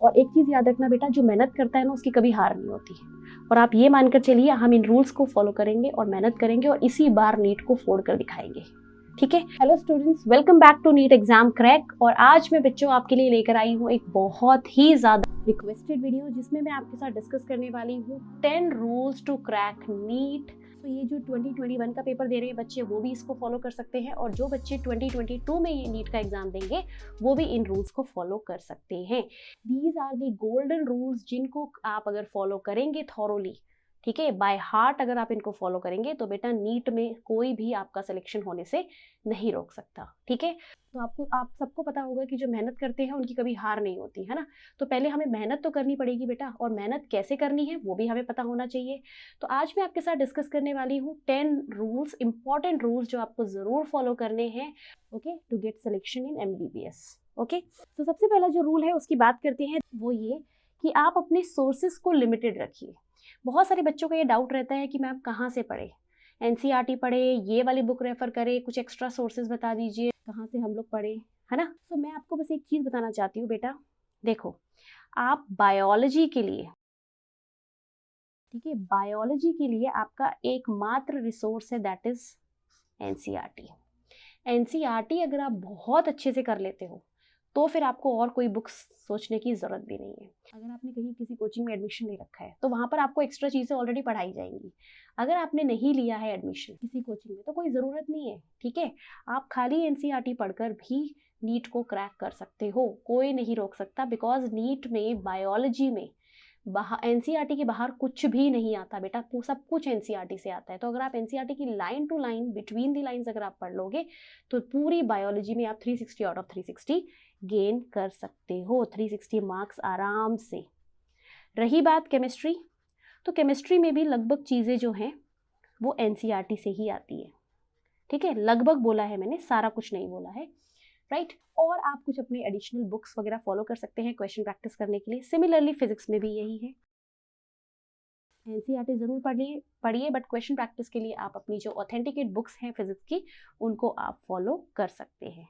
और एक चीज़ याद रखना बेटा, जो मेहनत करता है ना उसकी कभी हार नहीं होती। और आप ये मानकर चलिए, हम इन रूल्स को फॉलो करेंगे और मेहनत करेंगे और इसी बार नीट को फोड़ कर दिखाएंगे। ठीक है। Hello students, welcome back to NEET exam crack. और आज मैं बच्चों आपके लिए लेकर आई हूँ एक बहुत ही ज़्यादा रिक्वेस्टेड वीडियो, जिसमें मैं आपके साथ डिस्कस करने वाली हूँ 10 रूल्स टू क्रैक नीट। तो ये जो 2021 का पेपर दे रहे हैं बच्चे, वो भी इसको फॉलो कर सकते हैं, और जो बच्चे 2022 में ये नीट का एग्जाम देंगे वो भी इन रूल्स को फॉलो कर सकते हैं। These are the golden rules, जिनको आप अगर फॉलो करेंगे थॉरोली, ठीक है, बाय हार्ट अगर आप इनको फॉलो करेंगे, तो बेटा नीट में कोई भी आपका सिलेक्शन होने से नहीं रोक सकता। ठीक है। तो आप सबको पता होगा कि जो मेहनत करते हैं उनकी कभी हार नहीं होती है ना। तो पहले हमें मेहनत तो करनी पड़ेगी बेटा, और मेहनत कैसे करनी है वो भी हमें पता होना चाहिए। तो आज मैं आपके साथ डिस्कस करने वाली हूँ 10 रूल्स, इंपॉर्टेंट रूल्स जो आपको जरूर फॉलो करने हैं, okay, to get selection in MBBS। Okay. तो सबसे पहला जो रूल है उसकी बात करते हैं, वो ये कि आप अपने सोर्सेस को लिमिटेड रखिए। बहुत सारे बच्चों का ये डाउट रहता है कि मैम कहाँ से पढ़े, NCERT पढ़े, ये वाली बुक रेफर करें, कुछ एक्स्ट्रा सोर्सेज बता दीजिए कहाँ से हम लोग पढ़े, है ना। तो मैं आपको बस एक चीज़ बताना चाहती हूँ बेटा, देखो, आप बायोलॉजी के लिए, ठीक है, बायोलॉजी के लिए आपका एकमात्र रिसोर्स है, दैट इज NCERT। NCERT अगर आप बहुत अच्छे से कर लेते हो तो फिर आपको और कोई बुक्स सोचने की ज़रूरत भी नहीं है। अगर आपने कहीं किसी कोचिंग में एडमिशन ले रखा है तो वहाँ पर आपको एक्स्ट्रा चीज़ें ऑलरेडी पढ़ाई जाएंगी। अगर आपने नहीं लिया है एडमिशन किसी कोचिंग में तो कोई ज़रूरत नहीं है। ठीक है। आप खाली NCERT पढ़कर भी नीट को क्रैक कर सकते हो, कोई नहीं रोक सकता, बिकॉज नीट में बायोलॉजी में NCERT के बाहर कुछ भी नहीं आता बेटा, सब कुछ NCERT से आता है। तो अगर आप NCERT की line to line, between the lines अगर आप पढ़ लोगे तो पूरी बायोलॉजी में आप 360 आउट ऑफ 360 गेन कर सकते हो, 360 मार्क्स आराम से। रही बात केमिस्ट्री, तो केमिस्ट्री में भी लगभग चीज़ें जो हैं वो NCERT से ही आती है। ठीक है, लगभग बोला है मैंने, सारा कुछ नहीं बोला है, राइट। और आप कुछ अपने एडिशनल बुक्स वगैरह फॉलो कर सकते हैं क्वेश्चन प्रैक्टिस करने के लिए। सिमिलरली फिजिक्स में भी यही है, NCERT जरूर पढ़िए, बट क्वेश्चन प्रैक्टिस के लिए आप अपनी जो ऑथेंटिकेट बुक्स हैं फिजिक्स की, उनको आप फॉलो कर सकते हैं।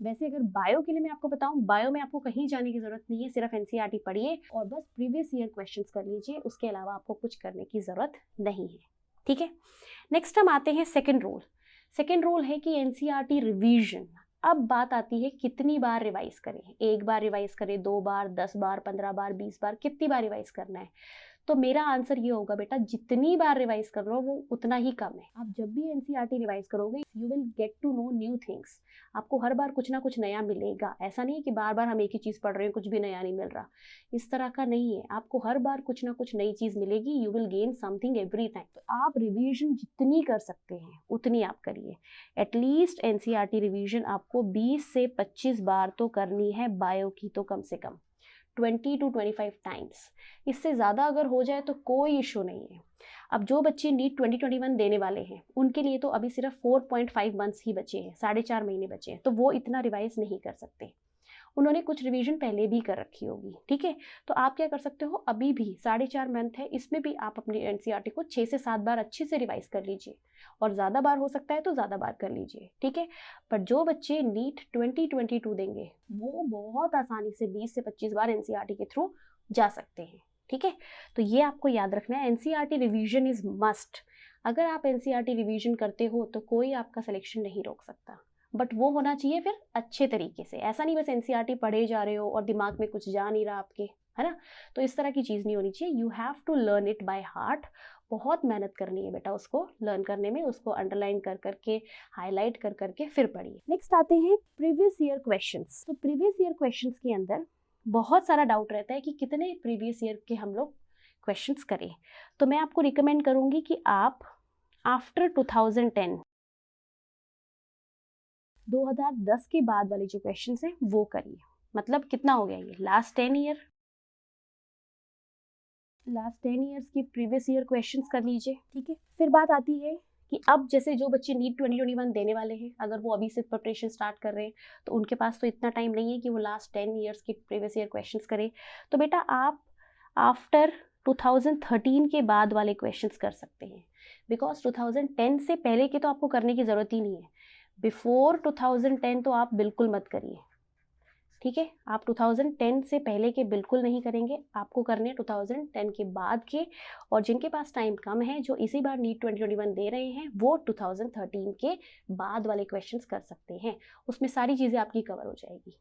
वैसे अगर बायो के लिए मैं आपको बताऊं, बायो में आपको कहीं जाने की जरूरत नहीं है, सिर्फ NCERT पढ़िए और बस प्रीवियस ईयर क्वेश्चंस कर लीजिए, उसके अलावा आपको कुछ करने की जरूरत नहीं है। ठीक है। नेक्स्ट हम आते हैं सेकेंड रूल। सेकेंड रूल है कि NCERT रिवीजन। अब बात आती है कितनी बार रिवाइज करें, एक बार रिवाइज करें, 2 बार, 10 बार, 15 बार, 20 बार, कितनी बार रिवाइज करना है। तो मेरा आंसर ये होगा बेटा, जितनी बार रिवाइज कर लो वो उतना ही कम है। आप जब भी NCERT रिवाइज करोगे you will get to know new things. आपको हर बार कुछ ना कुछ नया मिलेगा। ऐसा नहीं है कि बार बार हम एक ही चीज़ पढ़ रहे हैं, कुछ भी नया नहीं मिल रहा, इस तरह का नहीं है। आपको हर बार कुछ ना कुछ नई चीज़ मिलेगी, you will gain something every time. तो आप रिवीजन जितनी कर सकते हैं उतनी आप करिए। एटलीस्ट NCERT रिवीजन आपको 20 से 25 बार तो करनी है, बायो की तो कम से कम 20 to 25 टाइम्स। इससे ज़्यादा अगर हो जाए तो कोई इशू नहीं है। अब जो बच्चे नीट 2021 देने वाले हैं उनके लिए तो अभी सिर्फ 4.5 मंथ्स ही बचे हैं, 4.5 महीने बचे हैं, तो वो इतना रिवाइज नहीं कर सकते। उन्होंने कुछ रिवीजन पहले भी कर रखी होगी। ठीक है। तो आप क्या कर सकते हो, अभी भी 4.5 मंथ है, इसमें भी आप अपनी NCERT को 6 से 7 बार अच्छे से रिवाइज कर लीजिए, और ज़्यादा बार हो सकता है तो ज़्यादा बार कर लीजिए। ठीक है। पर जो बच्चे नीट 2022 देंगे वो बहुत आसानी से 20 से 25 बार NCERT के थ्रू जा सकते हैं। ठीक है। तो ये आपको याद रखना है, NCERT रिवीजन इज मस्ट। अगर आप NCERT रिवीजन करते हो तो कोई आपका सिलेक्शन नहीं रोक सकता, बट वो होना चाहिए फिर अच्छे तरीके से। ऐसा नहीं बस NCERT पढ़े जा रहे हो और दिमाग में कुछ जा नहीं रहा आपके, है ना। तो इस तरह की चीज़ नहीं होनी चाहिए। You have to learn it by heart. बहुत मेहनत करनी है बेटा उसको लर्न करने में, उसको अंडरलाइन कर करके, हाईलाइट कर करके फिर पढ़िए। नेक्स्ट आते हैं प्रीवियस ईयर क्वेश्चंस। तो प्रीवियस ईयर क्वेश्चंस के अंदर बहुत सारा डाउट रहता है कि कितने प्रीवियस ईयर के हम लोग क्वेश्चंस करें। तो मैं आपको रिकमेंड करूँगी कि आप आफ्टर 2010 के बाद वाले जो क्वेश्चंस हैं वो करिए। मतलब कितना हो गया ये, लास्ट 10 ईयर्स की प्रीवियस ईयर क्वेश्चंस कर लीजिए। ठीक है। फिर बात आती है कि अब जैसे जो बच्चे नीट 2021 देने वाले हैं, अगर वो अभी से प्रिपरेशन स्टार्ट कर रहे हैं तो उनके पास तो इतना टाइम नहीं है कि वो लास्ट 10 ईयर्स की प्रीवियस ईयर क्वेश्चंस करें। तो बेटा आप आफ्टर 2013 के बाद वाले क्वेश्चंस कर सकते हैं, बिकॉज 2010 से पहले के तो आपको करने की ज़रूरत ही नहीं है। बिफोर 2010 तो आप बिल्कुल मत करिए। ठीक है, आप 2010 से पहले के बिल्कुल नहीं करेंगे, आपको करने 2010 के बाद के, और जिनके पास टाइम कम है जो इसी बार नीट 2021 दे रहे हैं वो 2013 के बाद वाले क्वेश्चंस कर सकते हैं, उसमें सारी चीज़ें आपकी कवर हो जाएगी।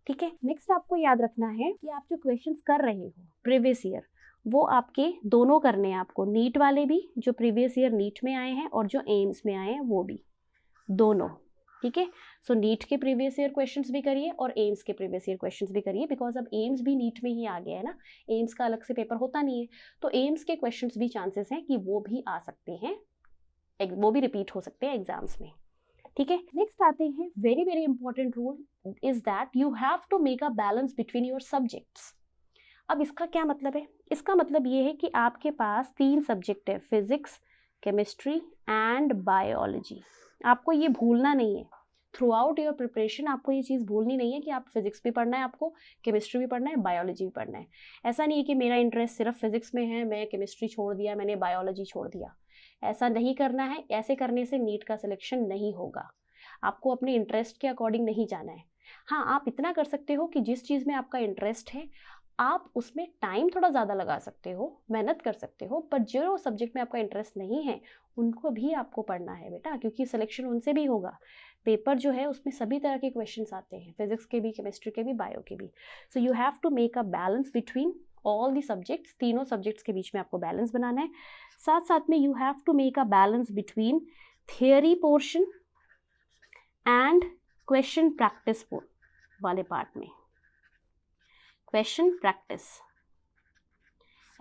ठीक है, नेक्स्ट आपको याद रखना है कि आप जो क्वेश्चंस कर रहे हो प्रीवियस ईयर, वो आपके दोनों करने हैं आपको, नीट वाले भी जो प्रीवियस ईयर नीट में आए हैं और जो एम्स में आए हैं वो भी, दोनों। ठीक है, सो नीट के प्रीवियस ईयर क्वेश्चंस भी करिए और एम्स के प्रीवियस ईयर क्वेश्चंस भी करिए, बिकॉज अब एम्स भी नीट में ही आ गया है ना, एम्स का अलग से पेपर होता नहीं है, तो एम्स के क्वेश्चंस भी चांसेस हैं कि वो भी आ सकते हैं, वो भी रिपीट हो सकते हैं एग्जाम्स में। ठीक है, नेक्स्ट आते हैं, very very important rule is that you have to make a balance between your subjects. अब इसका क्या मतलब है? इसका मतलब ये है कि आपके पास 3 सब्जेक्ट है, फिजिक्स, केमिस्ट्री एंड बायोलॉजी। आपको ये भूलना नहीं है, थ्रू आउट योर प्रिपरेशन आपको ये चीज़ भूलनी नहीं है कि आप फिजिक्स भी पढ़ना है, आपको केमिस्ट्री भी पढ़ना है, बायोलॉजी भी पढ़ना है। ऐसा नहीं है कि मेरा इंटरेस्ट सिर्फ फिजिक्स में है, मैं केमिस्ट्री छोड़ दिया, मैंने बायोलॉजी छोड़ दिया, ऐसा नहीं करना है। ऐसे करने से नीट का सिलेक्शन नहीं होगा, आपको अपने इंटरेस्ट के अकॉर्डिंग नहीं जाना है। हाँ, आप इतना कर सकते हो कि जिस चीज़ में आपका इंटरेस्ट है आप उसमें टाइम थोड़ा ज़्यादा लगा सकते हो, मेहनत कर सकते हो, पर जो सब्जेक्ट में आपका इंटरेस्ट नहीं है उनको भी आपको पढ़ना है बेटा, क्योंकि सिलेक्शन उनसे भी होगा। पेपर जो है उसमें सभी तरह के क्वेश्चंस आते हैं, फिजिक्स के भी, केमिस्ट्री के भी, बायो के भी। So you have to make a balance between all the subjects, तीनों सब्जेक्ट्स के बीच में आपको बैलेंस बनाना है। साथ साथ में you have to make a balance between theory portion and question practice वाले पार्ट में। क्वेश्चन प्रैक्टिस,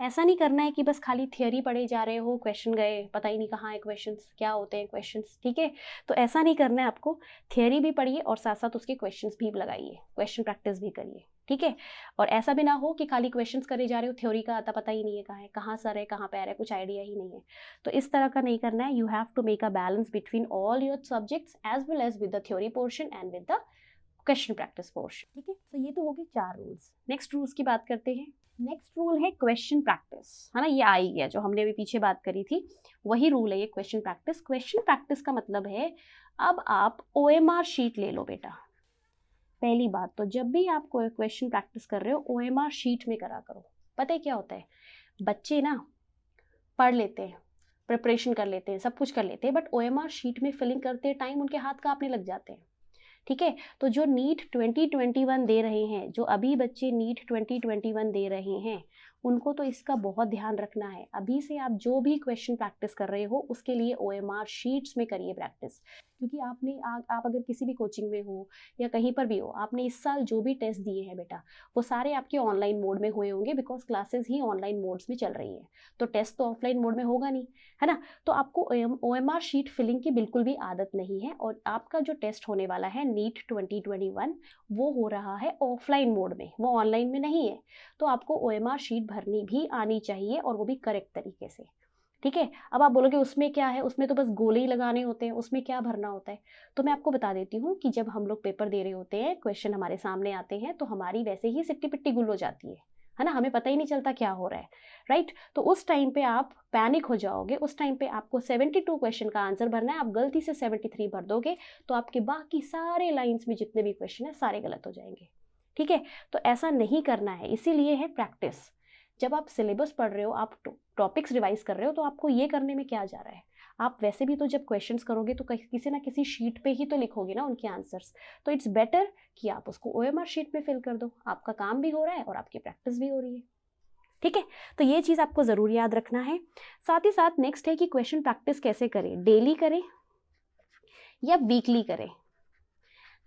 ऐसा नहीं करना है कि बस खाली थियरी पढ़े जा रहे हो, क्वेश्चन गए पता ही नहीं कहाँ है क्वेश्चंस, क्या होते हैं क्वेश्चंस। ठीक है, तो ऐसा नहीं करना है, आपको थियरी भी पढ़िए और साथ साथ उसके क्वेश्चंस भी लगाइए, क्वेश्चन प्रैक्टिस भी करिए। ठीक है, और ऐसा भी ना हो कि खाली क्वेश्चंस करे जा रहे हो, थ्योरी का आता पता ही नहीं है कहाँ है, कहाँ सर है, कहाँ पैर है, कुछ आइडिया ही नहीं है। तो इस तरह का नहीं करना है। You have to make a balance between all your subjects as well as with the theory portion and with the question practice portion. ठीक है, तो ये तो हो गए 4 रूल्स। नेक्स्ट रूल्स की बात करते हैं। नेक्स्ट रूल है क्वेश्चन प्रैक्टिस, है ना, ये आ ही गया जो हमने अभी पीछे बात करी थी, वही रूल है ये क्वेश्चन प्रैक्टिस। क्वेश्चन प्रैक्टिस का मतलब है, अब आप OMR शीट ले लो बेटा। पहली बात तो जब भी आप कोई क्वेश्चन प्रैक्टिस कर रहे हो OMR शीट में करा करो। पता है क्या होता है, बच्चे ना पढ़ लेते हैं, प्रिपरेशन कर लेते हैं, सब कुछ कर लेते हैं, बट OMR शीट में फिलिंग करते टाइम उनके हाथ कांपने लग जाते हैं। ठीक है, तो जो नीट 2021 दे रहे हैं, जो अभी बच्चे नीट 2021 दे रहे हैं, उनको तो इसका बहुत ध्यान रखना है। अभी से आप जो भी क्वेश्चन प्रैक्टिस कर रहे हो उसके लिए OMR शीट्स में करिए प्रैक्टिस, क्योंकि आप अगर किसी भी कोचिंग में हो या कहीं पर भी हो, आपने इस साल जो भी टेस्ट दिए हैं बेटा वो सारे आपके ऑनलाइन मोड में हुए होंगे, because classes he online modes में चल रही है, तो टेस्ट तो ऑफलाइन मोड में होगा नहीं, है ना। तो आपको OMR शीट फिलिंग की बिल्कुल भी आदत नहीं है, और आपका जो टेस्ट होने वाला है नीट 2021 वो हो रहा है ऑफलाइन मोड में, वो ऑनलाइन में नहीं है। तो आपको OMR शीट भरनी भी आनी चाहिए, और वो भी करेक्ट तरीके से। ठीक है, अब आप बोलोगे उसमें क्या है, उसमें तो बस गोले ही लगाने होते हैं, उसमें क्या भरना होता है। तो मैं आपको बता देती हूँ कि जब हम लोग पेपर दे रहे होते हैं, क्वेश्चन हमारे सामने आते हैं, तो हमारी वैसे ही सिट्टी पिट्टी गुल हो जाती है ना, हमें पता ही नहीं चलता क्या हो रहा है, राइट। तो उस टाइम पे आप पैनिक हो जाओगे, उस टाइम पे आपको 72 क्वेश्चन का आंसर भरना है, आप गलती से 73 भर दोगे तो आपके बाकी सारे लाइन्स में जितने भी क्वेश्चन है सारे गलत हो जाएंगे। ठीक है, तो ऐसा नहीं करना है, इसीलिए है प्रैक्टिस। जब आप सिलेबस पढ़ रहे हो, आप टॉपिक्स रिवाइज कर रहे हो, तो आपको ये करने में क्या जा रहा है, आप वैसे भी तो जब क्वेश्चंस करोगे तो किसी ना किसी शीट पे ही तो लिखोगे ना उनके आंसर्स, तो इट्स बेटर कि आप उसको OMR शीट में फिल कर दो, आपका काम भी हो रहा है और आपकी प्रैक्टिस भी हो रही है। ठीक है, तो ये चीज़ आपको ज़रूर याद रखना है। साथ ही साथ नेक्स्ट है कि क्वेश्चन प्रैक्टिस कैसे करें, डेली करें या वीकली करें।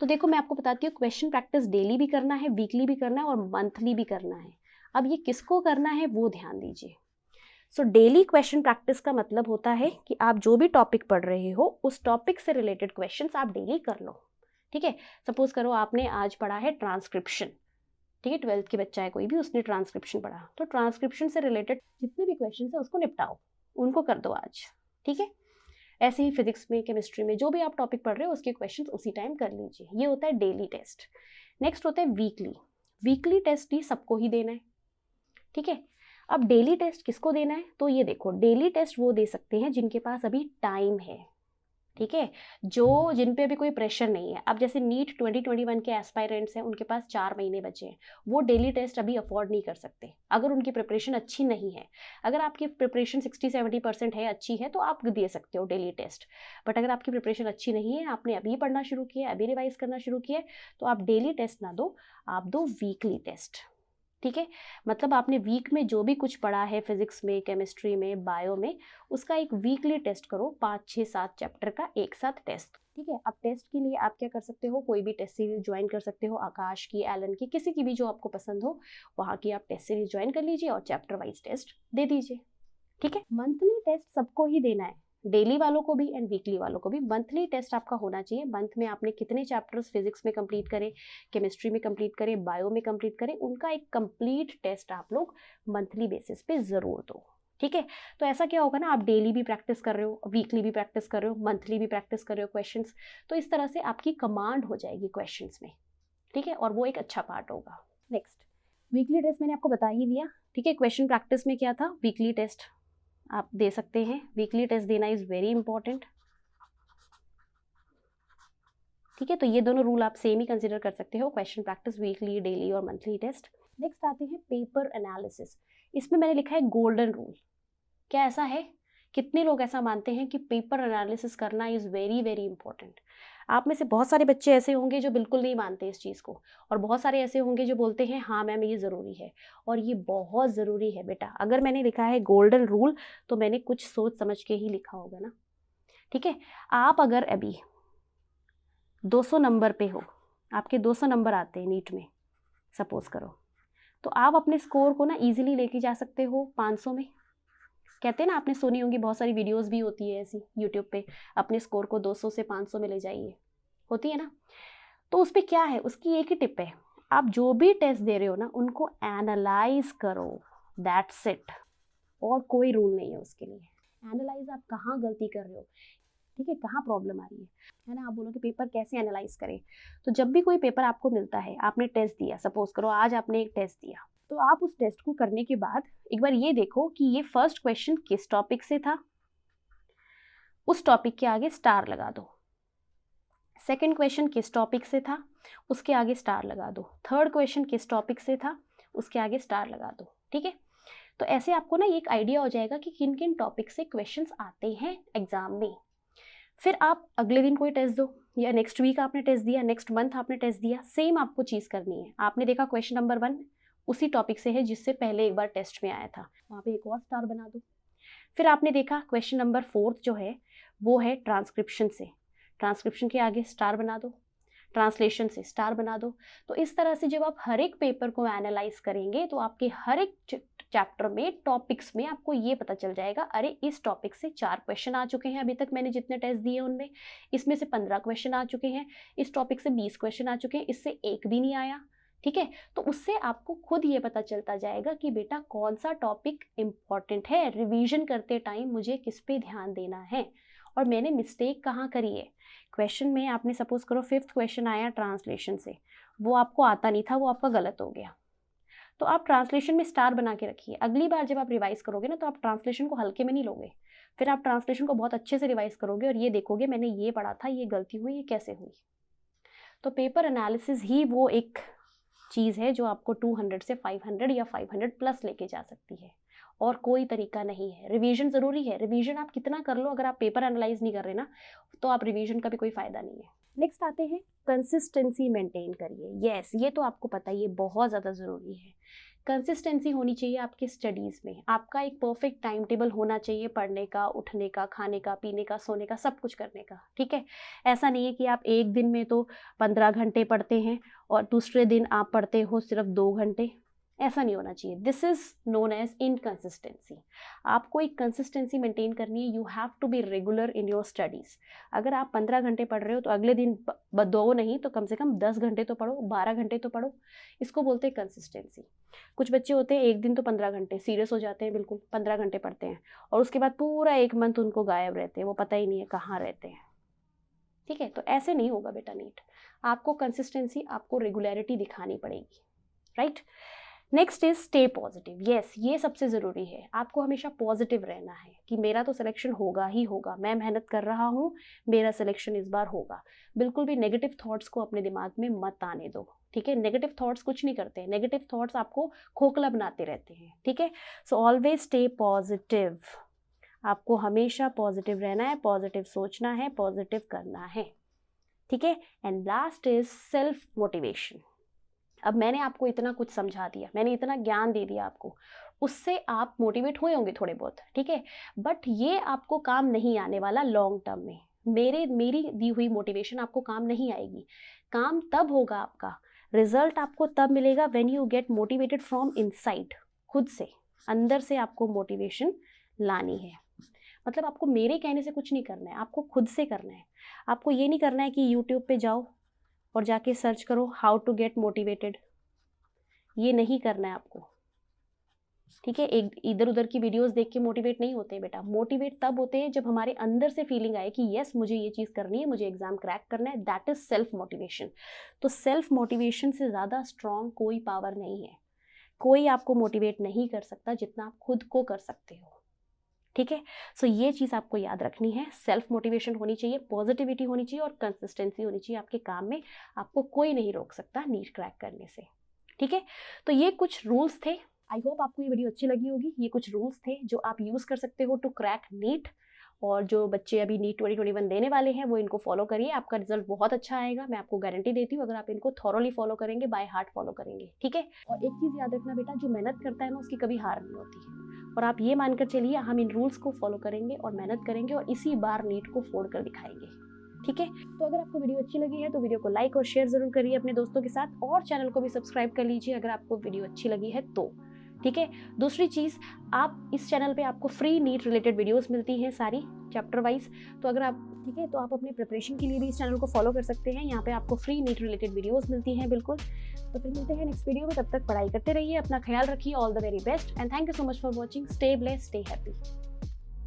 तो देखो मैं आपको बताती हूँ, क्वेश्चन प्रैक्टिस डेली भी करना है, वीकली भी करना है और मंथली भी करना है। अब ये किसको करना है वो ध्यान दीजिए। सो डेली क्वेश्चन प्रैक्टिस का मतलब होता है कि आप जो भी टॉपिक पढ़ रहे हो उस टॉपिक से रिलेटेड क्वेश्चंस आप डेली कर लो। ठीक है, सपोज करो आपने आज पढ़ा है ट्रांसक्रिप्शन, ठीक है, 12th के बच्चा है कोई भी, उसने ट्रांसक्रिप्शन पढ़ा, तो ट्रांसक्रिप्शन से रिलेटेड जितने भी क्वेश्चन है उसको निपटाओ, उनको कर दो आज। ठीक है, ऐसे ही फिजिक्स में, केमिस्ट्री में जो भी आप टॉपिक पढ़ रहे हो उसके क्वेश्चंस उसी टाइम कर लीजिए। ये होता है डेली टेस्ट। नेक्स्ट होता है वीकली। वीकली टेस्ट ही सबको ही देना है। ठीक है, अब डेली टेस्ट किसको देना है, तो ये देखो डेली टेस्ट वो दे सकते हैं जिनके पास अभी टाइम है। ठीक है, जो जिन पे अभी कोई प्रेशर नहीं है। अब जैसे नीट 2021 के एस्पायरेंट्स हैं, उनके पास 4 महीने बचे हैं, वो डेली टेस्ट अभी अफोर्ड नहीं कर सकते अगर उनकी प्रिपरेशन अच्छी नहीं है। अगर आपकी प्रिपरेशन 60-70% है, अच्छी है, तो आप दे सकते हो डेली टेस्ट। बट अगर आपकी प्रिपरेशन अच्छी नहीं है, आपने अभी पढ़ना शुरू किया, अभी रिवाइज करना शुरू किया, तो आप डेली टेस्ट ना दो, आप दो वीकली टेस्ट। ठीक है, मतलब आपने वीक में जो भी कुछ पढ़ा है फिजिक्स में, केमिस्ट्री में, बायो में, उसका एक वीकली टेस्ट करो, 5-6-7 चैप्टर का एक साथ टेस्ट। ठीक है, अब टेस्ट के लिए आप क्या कर सकते हो, कोई भी टेस्ट सीरीज ज्वाइन कर सकते हो, आकाश की, एलन की, किसी की भी जो आपको पसंद हो, वहाँ की आप टेस्ट सीरीज ज्वाइन कर लीजिए और चैप्टर वाइज टेस्ट दे दीजिए। ठीक है, मंथली टेस्ट सबको ही देना है, डेली वालों को भी एंड वीकली वालों को भी। मंथली टेस्ट आपका होना चाहिए, मंथ में आपने कितने चैप्टर्स फिजिक्स में कंप्लीट करे, केमिस्ट्री में कंप्लीट करे, बायो में कंप्लीट करे, उनका एक कंप्लीट टेस्ट आप लोग मंथली बेसिस पे ज़रूर दो। ठीक है, तो ऐसा क्या होगा ना, आप डेली भी प्रैक्टिस कर रहे हो, वीकली भी प्रैक्टिस कर रहे हो, मंथली भी प्रैक्टिस कर रहे हो क्वेश्चंस, तो इस तरह से आपकी कमांड हो जाएगी क्वेश्चंस में। ठीक है, और वो एक अच्छा पार्ट होगा। नेक्स्ट, वीकली टेस्ट मैंने आपको बता ही दिया। ठीक है, क्वेश्चन प्रैक्टिस में क्या था, वीकली टेस्ट आप दे सकते हैं, वीकली टेस्ट देना इज़ वेरी इंपॉर्टेंट। ठीक है, तो ये दोनों रूल आप सेम ही कंसिडर कर सकते हो, क्वेश्चन प्रैक्टिस वीकली, डेली और मंथली टेस्ट। नेक्स्ट आते हैं पेपर एनालिसिस। इसमें मैंने लिखा है गोल्डन रूल। क्या ऐसा है, कितने लोग ऐसा मानते हैं कि पेपर एनालिसिस करना इज़ वेरी वेरी इंपॉर्टेंट? आप में से बहुत सारे बच्चे ऐसे होंगे जो बिल्कुल नहीं मानते इस चीज़ को, और बहुत सारे ऐसे होंगे जो बोलते हैं हाँ मैम ये ज़रूरी है, और ये बहुत ज़रूरी है बेटा। अगर मैंने लिखा है गोल्डन रूल तो मैंने कुछ सोच समझ के ही लिखा होगा ना। ठीक है, आप अगर अभी 200 नंबर पे हो, आपके 200 नंबर आते हैं नीट में सपोज करो, तो आप अपने स्कोर को ना ईजिली लेके जा सकते हो 500 में। कहते हैं ना, आपने सुनी होंगी, बहुत सारी वीडियोस भी होती है ऐसी यूट्यूब पे, अपने स्कोर को 200 से 500 में ले जाइए, होती है ना। तो उस पर क्या है, उसकी एक ही टिप है, आप जो भी टेस्ट दे रहे हो ना उनको एनालाइज करो, दैट्स इट। और कोई रूल नहीं है उसके लिए। एनालाइज आप कहाँ गलती कर रहे हो, ठीक है, कहाँ प्रॉब्लम आ रही है ना। आप बोलोगे पेपर कैसे एनालाइज करें, तो जब भी कोई पेपर आपको मिलता है, आपने टेस्ट दिया, सपोज करो आज आपने एक टेस्ट दिया, तो आप उस टेस्ट को करने के बाद एक बार ये देखो कि ये फर्स्ट क्वेश्चन किस टॉपिक से था, उस टॉपिक के आगे स्टार लगा दो। सेकंड क्वेश्चन किस टॉपिक से था, उसके आगे स्टार लगा दो। थर्ड क्वेश्चन किस टॉपिक से था, उसके आगे स्टार लगा दो। ठीक है, तो ऐसे आपको ना एक आइडिया हो जाएगा कि किन किन टॉपिक से क्वेश्चंस आते हैं एग्जाम में। फिर आप अगले दिन कोई टेस्ट दो, या नेक्स्ट वीक आपने टेस्ट दिया, नेक्स्ट मंथ आपने टेस्ट दिया, सेम आपको चीज़ करनी है। आपने देखा क्वेश्चन नंबर 1 उसी टॉपिक से है जिससे पहले एक बार टेस्ट में आया था, वहाँ पे एक और स्टार बना दो। फिर आपने देखा क्वेश्चन नंबर 4 जो है वो है ट्रांसक्रिप्शन से, ट्रांसक्रिप्शन के आगे स्टार बना दो, ट्रांसलेशन से स्टार बना दो। तो इस तरह से जब आप हर एक पेपर को एनालाइज करेंगे तो आपके हर एक चैप्टर में, टॉपिक्स में आपको ये पता चल जाएगा, अरे इस टॉपिक से 4 क्वेश्चन आ चुके हैं अभी तक मैंने जितने टेस्ट दिए उनमें, इसमें से 15 क्वेश्चन आ चुके हैं, इस टॉपिक से 20 क्वेश्चन आ चुके हैं, इससे एक भी नहीं आया। ठीक है, तो उससे आपको खुद ये पता चलता जाएगा कि बेटा कौन सा टॉपिक इम्पॉर्टेंट है, रिवीजन करते टाइम मुझे किस पे ध्यान देना है, और मैंने मिस्टेक कहाँ करी है। क्वेश्चन में आपने सपोज करो 5th क्वेश्चन आया ट्रांसलेशन से, वो आपको आता नहीं था, वो आपका गलत हो गया, तो आप ट्रांसलेशन में स्टार बना के रखिए। अगली बार जब आप रिवाइज करोगे ना तो आप ट्रांसलेशन को हल्के में नहीं लोगे, फिर आप ट्रांसलेशन को बहुत अच्छे से रिवाइज करोगे और ये देखोगे मैंने ये पढ़ा था, ये गलती हुई, ये कैसे हुई। तो पेपर एनालिसिस ही वो एक चीज़ है जो आपको 200 से 500 या 500 प्लस लेके जा सकती है, और कोई तरीका नहीं है। रिवीजन ज़रूरी है, रिवीजन आप कितना कर लो, अगर आप पेपर एनालाइज नहीं कर रहे ना तो आप रिवीजन का भी कोई फ़ायदा नहीं है। नेक्स्ट आते हैं कंसिस्टेंसी मेंटेन करिए। यस, ये तो आपको पता है, ये बहुत ज़्यादा ज़रूरी है। कंसिस्टेंसी होनी चाहिए आपके स्टडीज़ में, आपका एक परफेक्ट टाइम टेबल होना चाहिए पढ़ने का, उठने का, खाने का, पीने का, सोने का, सब कुछ करने का। ठीक है, ऐसा नहीं है कि आप एक दिन में तो 15 घंटे पढ़ते हैं और दूसरे दिन आप पढ़ते हो सिर्फ 2 घंटे, ऐसा नहीं होना चाहिए। This is known as inconsistency. आपको एक कंसिस्टेंसी मेंटेन करनी है, you have to be regular in your studies. अगर आप 15 घंटे पढ़ रहे हो तो अगले दिन 2 नहीं तो कम से कम 10 घंटे तो पढ़ो, 12 घंटे तो पढ़ो, इसको बोलते हैं कंसिस्टेंसी। कुछ बच्चे होते हैं एक दिन तो 15 घंटे सीरियस हो जाते हैं, बिल्कुल 15 घंटे पढ़ते हैं, और उसके बाद पूरा 1 मंथ उनको गायब रहते हैं, वो पता ही नहीं है कहाँ रहते हैं। ठीक है, तो ऐसे नहीं होगा बेटा नीट, आपको कंसिस्टेंसी, आपको रेगुलरिटी दिखानी पड़ेगी, right. Next is stay positive. Yes, ये सबसे ज़रूरी है। आपको हमेशा पॉजिटिव रहना है कि मेरा तो सिलेक्शन होगा ही होगा, मैं मेहनत कर रहा हूँ, मेरा सिलेक्शन इस बार होगा। बिल्कुल भी नेगेटिव थॉट्स को अपने दिमाग में मत आने दो, ठीक है। नेगेटिव थॉट्स कुछ नहीं करते, नेगेटिव थॉट्स आपको खोखला बनाते रहते हैं, ठीक है। So always stay positive. आपको हमेशा पॉजिटिव रहना है, पॉजिटिव सोचना है, पॉजिटिव करना है, ठीक है। And last is self motivation. अब मैंने आपको इतना कुछ समझा दिया, मैंने इतना ज्ञान दे दिया आपको, उससे आप मोटिवेट हुए होंगे थोड़े बहुत, ठीक है। बट ये आपको काम नहीं आने वाला लॉन्ग टर्म में। मेरी दी हुई मोटिवेशन आपको काम नहीं आएगी। काम तब होगा आपका, रिजल्ट आपको तब मिलेगा when you get motivated from inside. खुद से, अंदर से आपको मोटिवेशन लानी है। मतलब आपको मेरे कहने से कुछ नहीं करना है, आपको खुद से करना है। आपको ये नहीं करना है कि यूट्यूब पे जाओ और जाके सर्च करो हाउ टू गेट मोटिवेटेड, ये नहीं करना है आपको, ठीक है। एक इधर उधर की वीडियोस देख के मोटिवेट नहीं होते बेटा। मोटिवेट तब होते हैं जब हमारे अंदर से फीलिंग आए कि यस मुझे ये चीज़ करनी है, मुझे एग्जाम क्रैक करना है। That is self motivation. तो सेल्फ मोटिवेशन से ज़्यादा स्ट्रॉन्ग कोई पावर नहीं है। कोई आपको मोटिवेट नहीं कर सकता जितना आप खुद को कर सकते हो, ठीक है। सो ये चीज़ आपको याद रखनी है। सेल्फ मोटिवेशन होनी चाहिए, पॉजिटिविटी होनी चाहिए और कंसिस्टेंसी होनी चाहिए आपके काम में। आपको कोई नहीं रोक सकता नीट क्रैक करने से, ठीक है। तो ये कुछ रूल्स थे। आई होप आपको ये वीडियो अच्छी लगी होगी। ये कुछ रूल्स थे जो आप यूज़ कर सकते हो टू क्रैक नीट। और जो बच्चे अभी नीट 2021 देने वाले हैं वो इनको फॉलो करिए, आपका रिजल्ट बहुत अच्छा आएगा। मैं आपको गारंटी देती हूँ, अगर आप इनको थॉरोली फॉलो करेंगे, बाय हार्ट फॉलो करेंगे, ठीक है। और एक चीज़ याद रखना बेटा, जो मेहनत करता है ना उसकी कभी हार नहीं होती है। और आप ये मानकर चलिए हम इन रूल्स को फॉलो करेंगे और मेहनत करेंगे और इसी बार नीट को फोड़ कर दिखाएंगे, ठीक है। तो अगर आपको वीडियो अच्छी लगी है तो वीडियो को लाइक और शेयर जरूर करिए अपने दोस्तों के साथ, और चैनल को भी सब्सक्राइब कर लीजिए अगर आपको वीडियो अच्छी लगी है तो, ठीक है। दूसरी चीज़, आप इस चैनल पे आपको फ्री नीट रिलेटेड वीडियोस मिलती हैं सारी चैप्टर वाइज। तो अगर आप, ठीक है, तो आप अपने प्रिपरेशन के लिए भी इस चैनल को फॉलो कर सकते हैं। यहाँ पे आपको फ्री नीट रिलेटेड वीडियोस मिलती हैं, बिल्कुल। तो फिर मिलते हैं नेक्स्ट वीडियो में। तब तक पढ़ाई करते रहिए, अपना ख्याल रखिए। All the very best and thank you so much for watching. Stay blessed, stay happy.